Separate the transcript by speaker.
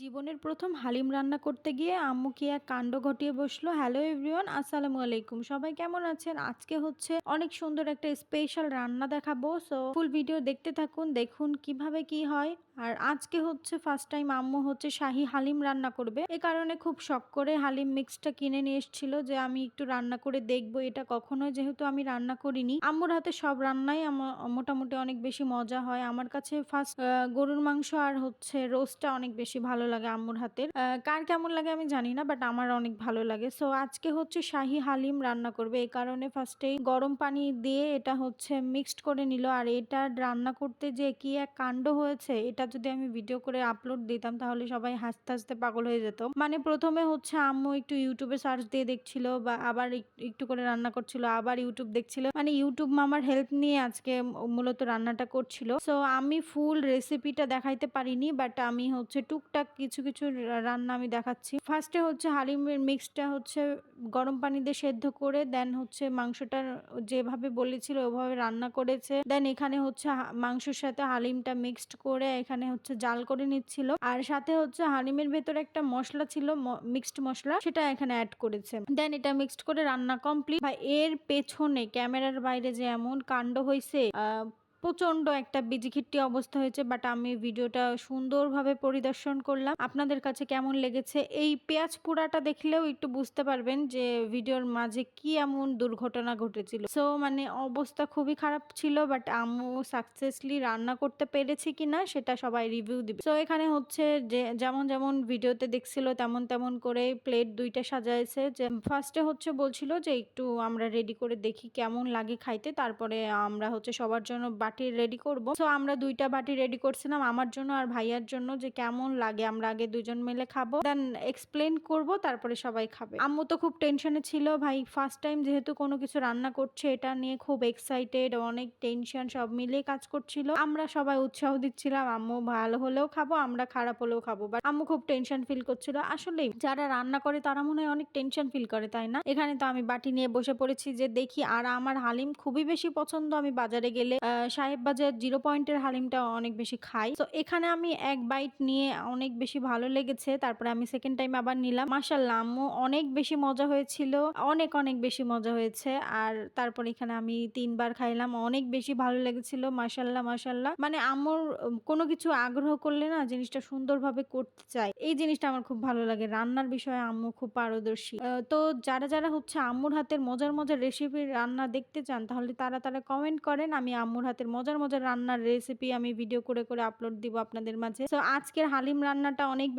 Speaker 1: জীবনের প্রথম হালিম রান্না করতে গিয়ে আম্মু কি এক কাণ্ড ঘটিয়ে বসলো। হ্যালো এভরিওয়ান, আসসালামু আলাইকুম। সবাই কেমন আছেন? আজকে হচ্ছে অনেক সুন্দর একটা স্পেশাল রান্না দেখাবো, সো ফুল ভিডিও দেখতে থাকুন, দেখুন কিভাবে কি হয়। আর আজকে হচ্ছে ফার্স্ট টাইম আম্মু হচ্ছে শাহি হালিম রান্না করবে, এ কারণে খুব শখ করে হালিম মিক্সটা কিনে নিয়ে এসেছিল যে আমি একটু রান্না করে দেখবো। এটা কখনোই যেহেতু আমি রান্না করিনি, আম্মুর হাতে সব রান্নাই মোটামুটি অনেক বেশি মজা হয়। আমার কাছে ফার্স্ট গরুর মাংস আর হচ্ছে রোস্টটা অনেক বেশি ভালো লাগে আম্মুর হাতের। কার কেমন লাগে আমি জানি না, বাট আমার অনেক ভালো লাগে। সো আজকে হচ্ছে শাহি হালিম রান্না করবে, এই কারণে ফার্স্টেই গরম পানি দিয়ে এটা হচ্ছে মিক্সড করে নিল। আর এটা রান্না করতে যে কি এক কাণ্ড হয়েছে, এটা যদি আমি ভিডিও করে আপলোড দিতাম তাহলে সবাই হাসতে হাসতে পাগল হয়ে যেত। মানে প্রথমে হচ্ছে আম্মু একটু ইউটিউবে সার্চ দিয়ে দেখছিল, বা আবার একটু করে রান্না করছিল, আবার ইউটিউব দেখছিল, মানে ইউটিউব মামার হেল্প নিয়ে আজকে মূলত রান্নাটা করছিল। সো আমি ফুল রেসিপিটা দেখাইতে পারিনি, বাট আমি হচ্ছে টুকটাক কিছু কিছু রান্না আমি দেখাচ্ছি। ফার্স্টে হচ্ছে হালিমের মিক্সটা হচ্ছে গরম পানি দিয়ে সেদ্ধ করে দেন হচ্ছে মাংসটা যেভাবে বলেছিল ওভাবে রান্না করেছে। দেন এখানে হচ্ছে মাংসের সাথে হালিমটা মিক্সড করে এখানে হচ্ছে জাল করে নিচ্ছিল। আর সাথে হচ্ছে হালিমের ভেতরে একটা মশলা ছিল, মিক্সড মশলা, সেটা এখানে অ্যাড করেছে। দেন এটা মিক্সড করে রান্না কমপ্লিট। বা এর পেছনে ক্যামেরার বাইরে যে এমন কাণ্ড হয়েছে, প্রচন্ড একটা বিজিখিট্টি অবস্থা হয়েছে, বাট আমি ভিডিওটা সুন্দরভাবে পরিদর্শন করলাম। আপনাদের কাছে কেমন লেগেছে? এই পেঁয়াজ পোড়াটা দেখলেও একটু বুঝতে পারবেন যে ভিডিওর মাঝে কি এমন দুর্ঘটনা ঘটেছিল। সো মানে অবস্থা খুবই খারাপ ছিল, বাট আম্মু সাকসেসলি রান্না করতে পেরেছি কিনা সেটা সবাই রিভিউ দিবে। সো এখানে হচ্ছে যে যেমন যেমন ভিডিওতে দেখছিল তেমন তেমন করে প্লেট দুইটা সাজাইছে। যে ফার্স্টে হচ্ছে বলছিল যে একটু আমরা রেডি করে দেখি কেমন লাগে খাইতে, তারপরে আমরা হচ্ছে সবার জন্য বাটি রেডি করব। সো আমরা দুইটা বাটি রেডি করছিলাম, আমার জন্য আর ভাইয়ার জন্য, যে কেমন লাগে আমরা আগে দুজন মিলে খাবো, দেন এক্সপ্লেন করব, তারপরে সবাই খাবে। আম্মু তো খুব টেনশনে ছিল, ভাই ফার্স্ট টাইম যেহেতু কোনো কিছু রান্না করছে এটা নিয়ে খুব এক্সাইটেড, অনেক টেনশন, সব মিলিয়ে কাজ করছিল। আমরা সবাই উৎসাহ দিচ্ছিলাম, আম্মু ভালো হলেও খাবো, আমরা খারাপ হলেও খাবো, বাট আম্মু খুব টেনশন ফিল করছিল। আসলে যারা রান্না করে তারা মনে হয় অনেক টেনশন ফিল করে, তাই না? এখানে তো আমি বাটি নিয়ে বসে পড়েছি যে দেখি। আর আমার হালিম খুবই বেশি পছন্দ, আমি বাজারে গেলে সাহেববাজার 0 পয়েন্টের হালিমটা অনেক বেশি খাই। তো এখানে আমি এক বাইট নিয়ে অনেক বেশি ভালো লেগেছে, তারপরে আমি সেকেন্ড টাইম আবার নিলাম। মাশাআল্লাহ আম্মু অনেক বেশি মজা হয়েছিল, অনেক অনেক বেশি মজা হয়েছে। আর তারপর এখানে আমি 3বার খাইলাম, অনেক বেশি ভালো লেগেছিল। মাশাআল্লাহ মাশাআল্লাহ, মানে আম্মুর কোনো কিছু আগ্রহ করলে না জিনিসটা সুন্দরভাবে করতে চায়, এই জিনিসটা আমার খুব ভালো লাগে। রান্নার বিষয়ে আম্মু খুব পারদর্শী। তো যারা যারা হচ্ছে আম্মুর হাতের মজার মজার রেসিপি রান্না দেখতে চান তাহলে তারা তারা কমেন্ট করেন, আমি আম্মুর হাতের মজার মজার রান্নার রেসিপি আমি ভিডিও করে করে আপলোড দিব আপনাদের মাঝে। তো আজকের হালিম রান্নাটা অনেক